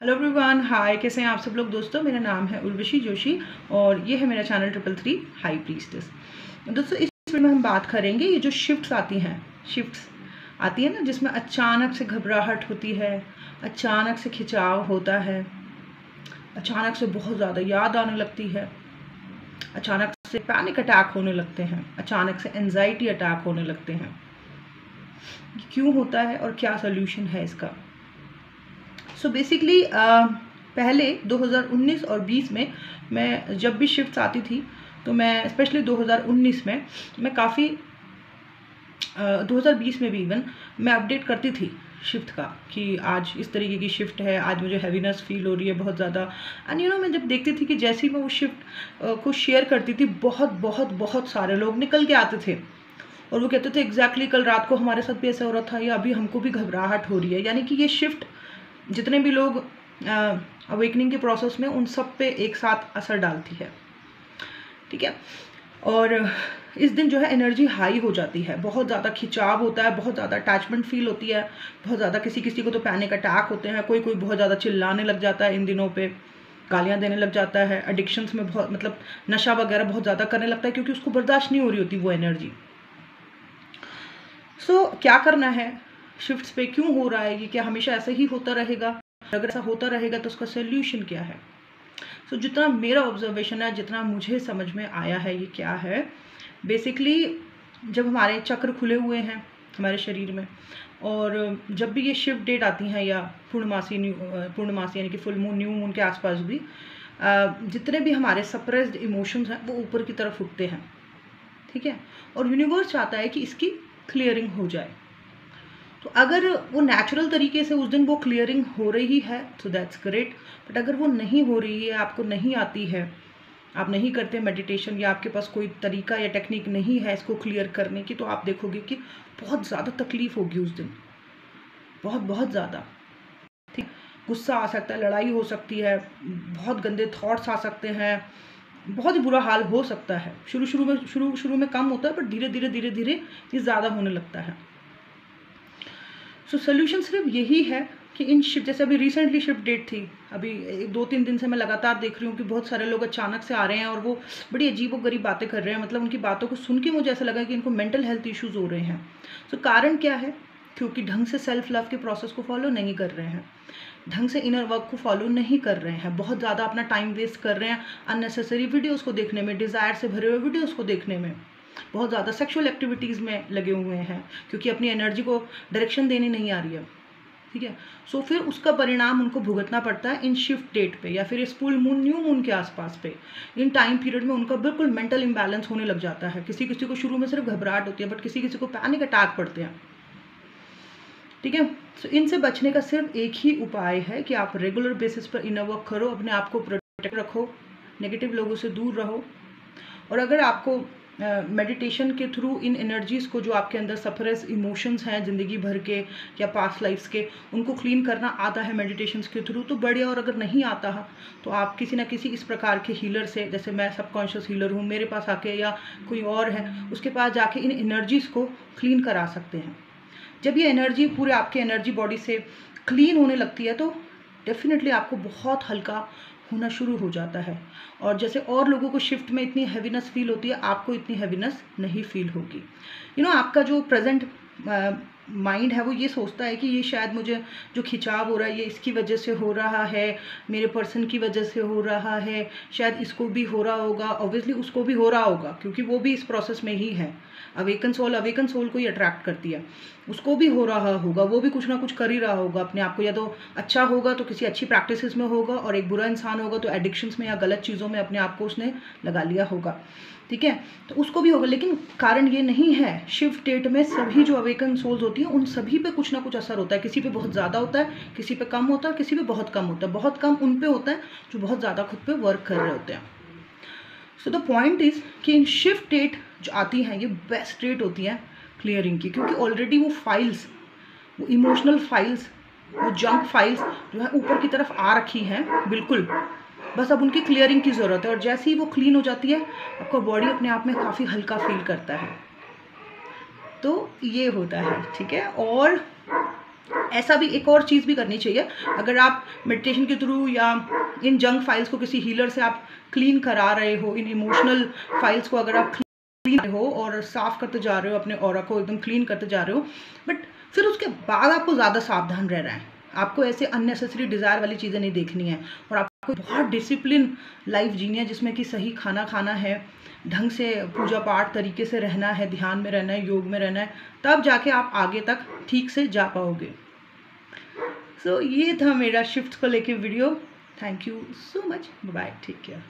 Hello everyone, हाय। कैसे हैं आप सब लोग दोस्तों? मेरा नाम है उर्वशी जोशी और ये है मेरा चैनल 333 हाई प्रीस्टेस। दोस्तों, इस वीडियो में हम बात करेंगे ये जो शिफ्ट्स आती हैं ना, जिसमें अचानक से घबराहट होती है, अचानक से खिंचाव होता है, अचानक से बहुत ज़्यादा याद आने लगती है, अचानक से पैनिक अटैक होने लगते हैं, अचानक से एंजाइटी अटैक होने लगते हैं। क्यों होता है और क्या सोल्यूशन है इसका? सो बेसिकली पहले 2019 और 20 में मैं जब भी शिफ्ट्स आती थी तो मैं स्पेशली 2019 में मैं काफ़ी 2020 में भी इवन मैं अपडेट करती थी शिफ्ट का कि आज इस तरीके की शिफ्ट है, आज मुझे हैवीनेस फील हो रही है बहुत ज़्यादा। एंड मैं जब देखती थी कि जैसे ही मैं वो शिफ्ट को शेयर करती थी बहुत बहुत बहुत सारे लोग निकल के आते थे और वो कहते थे एग्जैक्टली कल रात को हमारे साथ भी ऐसा हो रहा था या अभी हमको भी घबराहट हो रही है। यानी कि ये शिफ्ट जितने भी लोग अवेकनिंग के प्रोसेस में उन सब पे एक साथ असर डालती है, ठीक है। और इस दिन जो है एनर्जी हाई हो जाती है, बहुत ज़्यादा खिंचाव होता है, बहुत ज़्यादा अटैचमेंट फील होती है, बहुत ज़्यादा किसी किसी को तो पैनिक अटैक होते हैं, कोई कोई बहुत ज़्यादा चिल्लाने लग जाता है इन दिनों पे, गालियाँ देने लग जाता है, एडिक्शंस में बहुत मतलब नशा वगैरह बहुत ज़्यादा करने लगता है क्योंकि उसको बर्दाश्त नहीं हो रही होती वो एनर्जी। सो क्या करना है? शिफ्ट्स पे क्यों हो रहा है ये? क्या हमेशा ऐसे ही होता रहेगा? अगर ऐसा होता रहेगा तो उसका सोल्यूशन क्या है? सो जितना मेरा ऑब्जर्वेशन है, जितना मुझे समझ में आया है, ये क्या है बेसिकली, जब हमारे चक्र खुले हुए हैं हमारे शरीर में और जब भी ये शिफ्ट डेट आती हैं या पूर्णमासी यानी कि फुल मून, न्यू मून के आसपास भी जितने भी हमारे सप्रेस्ड इमोशंस हैं वो ऊपर की तरफ उठते हैं, ठीक है। और यूनिवर्स चाहता है कि इसकी क्लियरिंग हो जाए। तो अगर वो नेचुरल तरीके से उस दिन वो क्लियरिंग हो रही है तो दैट्स ग्रेट, बट अगर वो नहीं हो रही है, आपको नहीं आती है, आप नहीं करते मेडिटेशन या आपके पास कोई तरीका या टेक्निक नहीं है इसको क्लियर करने की, तो आप देखोगे कि बहुत ज़्यादा तकलीफ होगी उस दिन, बहुत बहुत ज़्यादा, ठीक। गुस्सा आ सकता है, लड़ाई हो सकती है, बहुत गंदे थॉट्स आ सकते हैं, बहुत ही बुरा हाल हो सकता है। शुरू में कम होता है पर धीरे धीरे ये ज़्यादा होने लगता है। सो सोल्यूशन सिर्फ यही है कि इन शिफ्ट, जैसे अभी रिसेंटली शिफ्ट डेट थी, अभी 2-3 दिन से मैं लगातार देख रही हूँ कि बहुत सारे लोग अचानक से आ रहे हैं और वो बड़ी अजीबोगरीब बातें कर रहे हैं। मतलब उनकी बातों को सुन के मुझे ऐसा लगा कि इनको मेंटल हेल्थ इश्यूज हो रहे हैं। सो कारण क्या है? क्योंकि ढंग से सेल्फ लव के प्रोसेस को फॉलो नहीं कर रहे हैं, ढंग से इनर वर्क को फॉलो नहीं कर रहे हैं, बहुत ज़्यादा अपना टाइम वेस्ट कर रहे हैं अननेसेसरी वीडियोज़ को देखने में, डिज़ायर से भरे हुए वीडियोज़ को देखने में, बहुत ज़्यादा सेक्सुअल एक्टिविटीज़ में लगे हुए हैं क्योंकि अपनी एनर्जी को डायरेक्शन देनी नहीं आ रही है, ठीक है। सो फिर उसका परिणाम उनको भुगतना पड़ता है इन शिफ्ट डेट पे या फिर इस फुल मून, न्यू मून के आसपास पे। इन टाइम पीरियड में उनका बिल्कुल मेंटल इम्बैलेंस होने लग जाता है। किसी किसी को शुरू में सिर्फ घबराहट होती है बट किसी किसी को पैनिक अटैक पड़ते हैं, ठीक है। सो इनसे बचने का सिर्फ एक ही उपाय है कि आप रेगुलर बेसिस पर इनर वर्क करो, अपने आप को प्रोटेक्ट रखो, नेगेटिव लोगों से दूर रहो। और अगर आपको मेडिटेशन के थ्रू इन एनर्जीज़ को, जो आपके अंदर सप्रेस इमोशंस हैं ज़िंदगी भर के या पास्ट लाइफ्स के, उनको क्लीन करना आता है मेडिटेशंस के थ्रू तो बढ़िया। और अगर नहीं आता है तो आप किसी ना किसी इस प्रकार के हीलर से, जैसे मैं सबकॉन्शियस हीलर हूँ, मेरे पास आके या कोई और है उसके पास जाके इन एनर्जीज़ को क्लीन करा सकते हैं। जब ये एनर्जी पूरे आपके एनर्जी बॉडी से क्लीन होने लगती है तो डेफिनेटली आपको बहुत हल्का होना शुरू हो जाता है। और जैसे और लोगों को शिफ्ट में इतनी हैवीनेस फील होती है, आपको इतनी हैवीनेस नहीं फील होगी। आपका जो प्रेजेंट माइंड है वो ये सोचता है कि ये शायद मुझे जो खिंचाव हो रहा है ये इसकी वजह से हो रहा है, मेरे पर्सन की वजह से हो रहा है, शायद इसको भी हो रहा होगा, ऑब्वियसली उसको भी हो रहा होगा क्योंकि वो भी इस प्रोसेस में ही है। अवेकन सोल को ही अट्रैक्ट करती है, उसको भी हो रहा होगा, वो भी कुछ ना कुछ कर ही रहा होगा अपने आप को, या तो अच्छा होगा तो किसी अच्छी प्रैक्टिसेस में होगा और एक बुरा इंसान होगा तो एडिक्शंस में या गलत चीज़ों में अपने आप को उसने लगा लिया होगा, ठीक है। तो उसको भी होगा। लेकिन कारण ये नहीं है, शिफ्ट डेट में सभी जो अवेकन सोल्स होती हैं उन सभी पे कुछ ना कुछ असर होता है। किसी पे बहुत ज़्यादा होता है, किसी पे कम होता है, किसी पे बहुत कम होता है। बहुत कम उन पे होता है जो बहुत ज़्यादा खुद पे वर्क कर रहे होते हैं। सो द पॉइंट इज़ कि इन शिफ्ट डेट जो आती हैं ये बेस्ट डेट होती है क्लियरिंग की, क्योंकि ऑलरेडी वो फाइल्स, वो इमोशनल फाइल्स, वो जंक फाइल्स जो है ऊपर की तरफ आ रखी हैं बिल्कुल, बस अब उनकी क्लियरिंग की ज़रूरत है। और जैसे ही वो क्लीन हो जाती है आपका बॉडी अपने आप में काफ़ी हल्का फील करता है। तो ये होता है, ठीक है। और ऐसा भी एक और चीज़ भी करनी चाहिए, अगर आप मेडिटेशन के थ्रू या इन जंक फाइल्स को किसी हीलर से आप क्लीन करा रहे हो, इन इमोशनल फाइल्स को अगर आप क्लीन हो और साफ़ करते जा रहे हो, अपने ऑरा को एकदम क्लीन करते जा रहे हो, बट फिर उसके बाद आपको ज़्यादा सावधान रहना है। आपको ऐसे अननेसेसरी डिज़ायर वाली चीज़ें नहीं देखनी है और आपको बहुत डिसिप्लिन लाइफ जीनी है, जिसमें कि सही खाना खाना है, ढंग से पूजा पाठ तरीके से रहना है, ध्यान में रहना है, योग में रहना है, तब जाके आप आगे तक ठीक से जा पाओगे। सो ये था मेरा शिफ्ट को लेके video. Thank you so much, bye, take care.